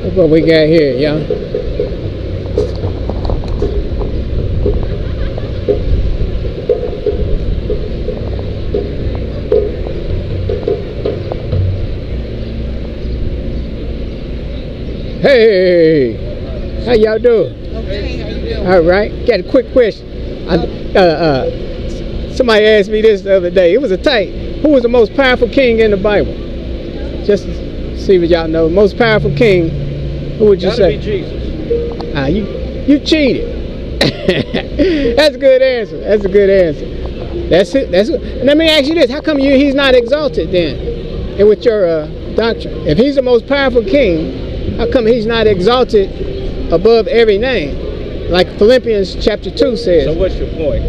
Look what we got here, y'all. Hey, how y'all doing? Okay, how you doing? All right, got a quick question. Somebody asked me this the other day. It was a tight. Who was the most powerful king in the Bible? Just to see what y'all know. Most powerful king. Who would you say? Gotta be Jesus. You cheated. That's a good answer. That's a good answer. That's it. That's it. Let me ask you this: how come he's not exalted then? And with your doctrine, if he's the most powerful king, how come he's not exalted above every name? Like Philippians chapter 2 says. So what's your point?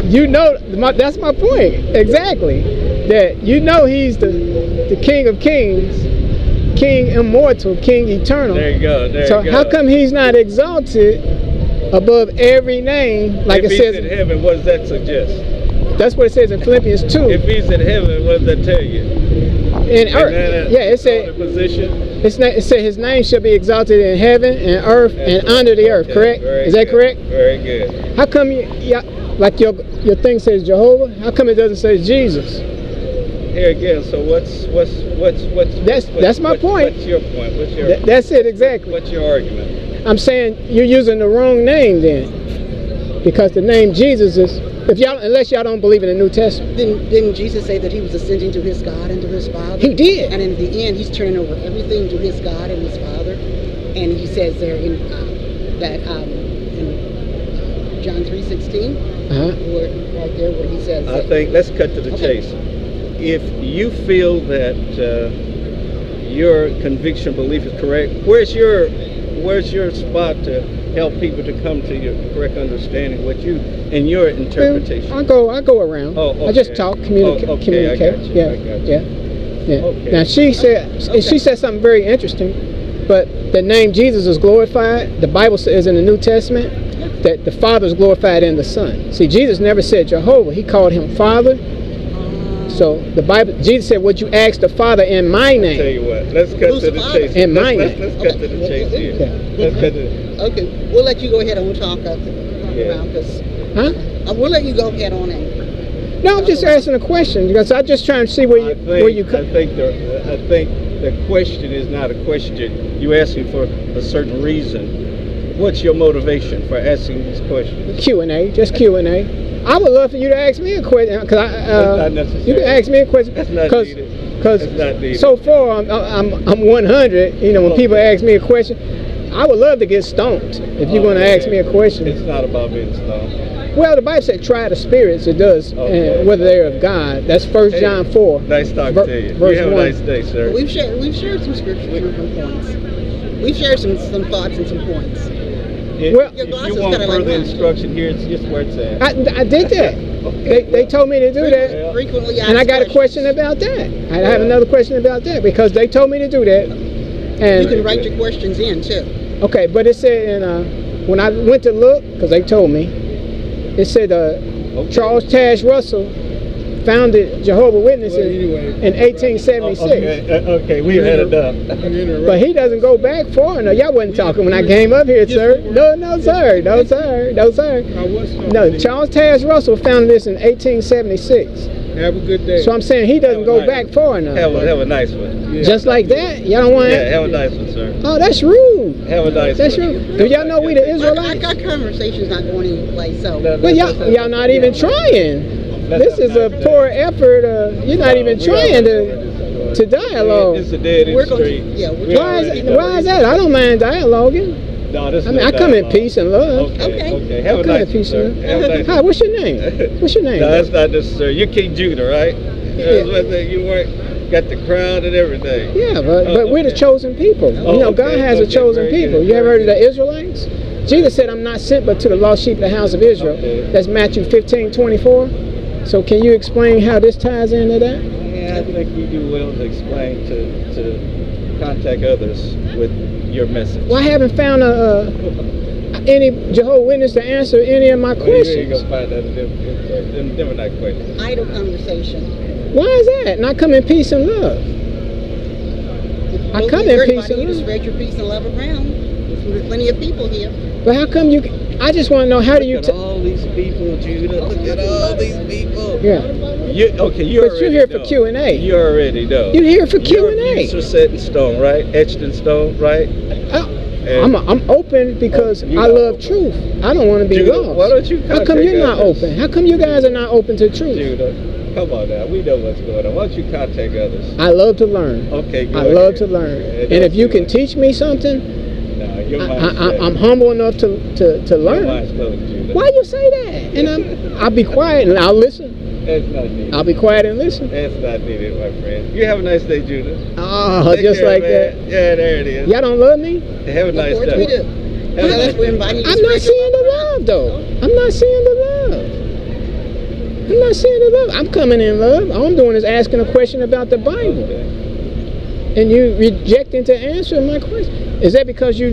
You know, that's my point. Exactly. That you know he's the King of Kings, King immortal, King eternal. There you go. So how come he's not exalted above every name? Like if it says in heaven, what does that suggest? That's what it says in Philippians 2. If he's in heaven, what does that tell you? In earth. Yeah, it said it said his name shall be exalted in heaven and earth and under the earth, correct? Is that correct? Very good. How come like your thing says Jehovah? How come it doesn't say Jesus? Here again, so what's that's my point. What's your point? That's it exactly. What's your argument? I'm saying you're using the wrong name then. Because the name Jesus is unless y'all don't believe in the New Testament. Didn't Jesus say that he was ascending to his God and to his Father? He did. And in the end, he's turning over everything to his God and his Father. And he says there in John 3:16, right there where he says. I think let's cut to the chase. If you feel that your conviction belief is correct, where's your spot to help people to come to your correct understanding, what you in your interpretation? I go around. Oh, okay. I just talk, communicate. I got you. Yeah. Okay. Now she said something very interesting, but the name Jesus is glorified. The Bible says in the New Testament that the Father is glorified in the Son. See, Jesus never said Jehovah. He called him Father. So the Bible, Jesus said, "What you ask the Father in my name." I'll tell you what. Let's cut to the chase. In my name. Let's cut to the chase here. Let's cut to. Okay, we'll let you go ahead and we'll talk around because. We'll let you go ahead on it. No, I'm just asking a question because I'm just trying to see where you come. I think the question is not a question. You're asking for a certain reason. What's your motivation for asking this question? Q&A, just Q&A. I would love for you to ask me a question because that's not necessary. You can ask me a question. That's not needed. Because so far I'm 100. You know, when people ask me a question, I would love to get stoned if you're going to ask me a question. It's not about being stoned. Well, the Bible said try the spirits. It does, and whether they're of God. That's 1 John 4. Nice talking to you. You have a nice day, sir. We've shared some scriptures and some points. We've shared some thoughts and some points. If you want further instruction, here it's just where it's at. I did that. They told me to do that. Frequently asked and I got questions. a question about that. I have another question about that because they told me to do that. And you can write your questions in too. Okay, but it said when I went to look, because they told me, it said Charles Tash Russell founded Jehovah Witnesses in 1876. Okay, we had it done. But he doesn't go back far enough. Y'all wasn't talking when I came up here, sir. No, sir. No, Charles Tash Russell founded this in 1876. Have a good day. So I'm saying he doesn't go back far enough. Have a nice one. Yeah. Just like that? Y'all don't want to? Yeah, have a nice one, sir. Oh, that's rude. Have a nice That's one. rude. Do y'all know we the Israelites? Our conversation's not going anyway, so. Well, y'all not even trying. This is a poor effort. You're not even trying to dialogue. It's a dead end street. Why is that? I don't mind dialoguing. No, this I come in peace and love. Okay. Have a nice one, sir. Hi, what's your name? What's your name? No, that's not necessary. You're King Judah, right? Yeah. You got the crown and everything. Yeah, but we're the chosen people. God has a chosen people. You ever heard of the Israelites? Jesus said, "I'm not sent but to the lost sheep of the house of Israel." That's Matthew 15:24. So can you explain how this ties into that? Yeah, I think you do well to explain to contact others with your message. Well, I haven't found any Jehovah's Witness to answer any of my questions. You ain't gonna find that in them not questions. Idle conversation. Why is that? And I come in peace and love. I come in peace and you just love. spread your peace and love around. There's plenty of people here. But how come you? I just want to know how do you? Look at all these people, Judah. Look at all these people. Yeah. You But you're here for Q&A. You already know. You're here for Your Q&A. views are set in stone, right? Etched in stone, right? I'm open because I love truth. I don't want to be Judah, lost. why don't you How come you're not others? open? How come you guys are not open to truth? Judah, come on now. We know what's going on. Why don't you contact others? I love to learn. Okay, go I ahead. love to learn. And if you can teach me something, No, your mind's I'm humble enough to Your learn. mind's closed, Judah. Why you say that? And I'll be quiet and I'll listen. That's not needed. I'll be quiet and listen. That's not needed, my friend. You have a nice day, Judah. Oh, Take just care, like man. that. Yeah, there it is. Y'all don't love me? Have a nice Of course day. we do. Have a Now nice that's we're day. inviting you to I'm not spread your seeing the love though. I'm not seeing the love. I'm not seeing the love. I'm coming in love. All I'm doing is asking a question about the Bible. Okay. And you rejecting to answer my question. Is that because you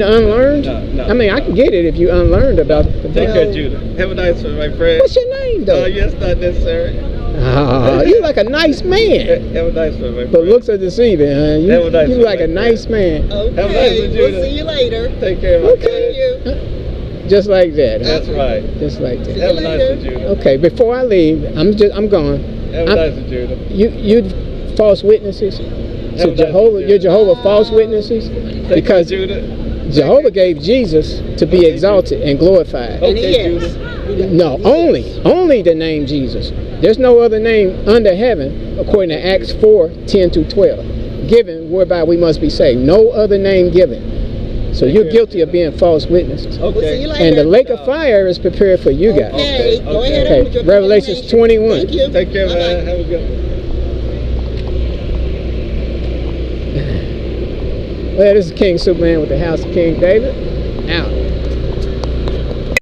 unlearned? No, I mean, I can get it if you unlearned about the Take Bible. care, Judah. Have a nice one, my friend. What's your name though? Yes, not necessary. Oh, you like a nice man. Have a nice one, my friend. But looks are deceiving, huh? You, Have a nice you one, like a my nice man. Have a nice Okay, one, we'll Judah. see you later. Take care, my Okay. friend. Just like that. Huh? That's right. Just like that. Have a nice one, Judah. Okay, before I leave, I'm gone. Have a nice one, Judah. You false witnesses. So Have a nice Jehovah, one, you're Judah. Jehovah false witnesses Take because care, Judah. Jehovah gave Jesus to be exalted and glorified. And he Okay, is. Judah. No, only the name Jesus. There's no other name under heaven, according to Acts 4:10-12, given whereby we must be saved. No other name given. So you're guilty of being false witnesses. We'll see you Okay. later. And the lake of fire is prepared for you guys. Okay, go ahead Okay, on with your Revelations explanation. 21. Thank you. Take care, Bye-bye. man. Have a good one. Well, this is King Superman with the House of King David. Out.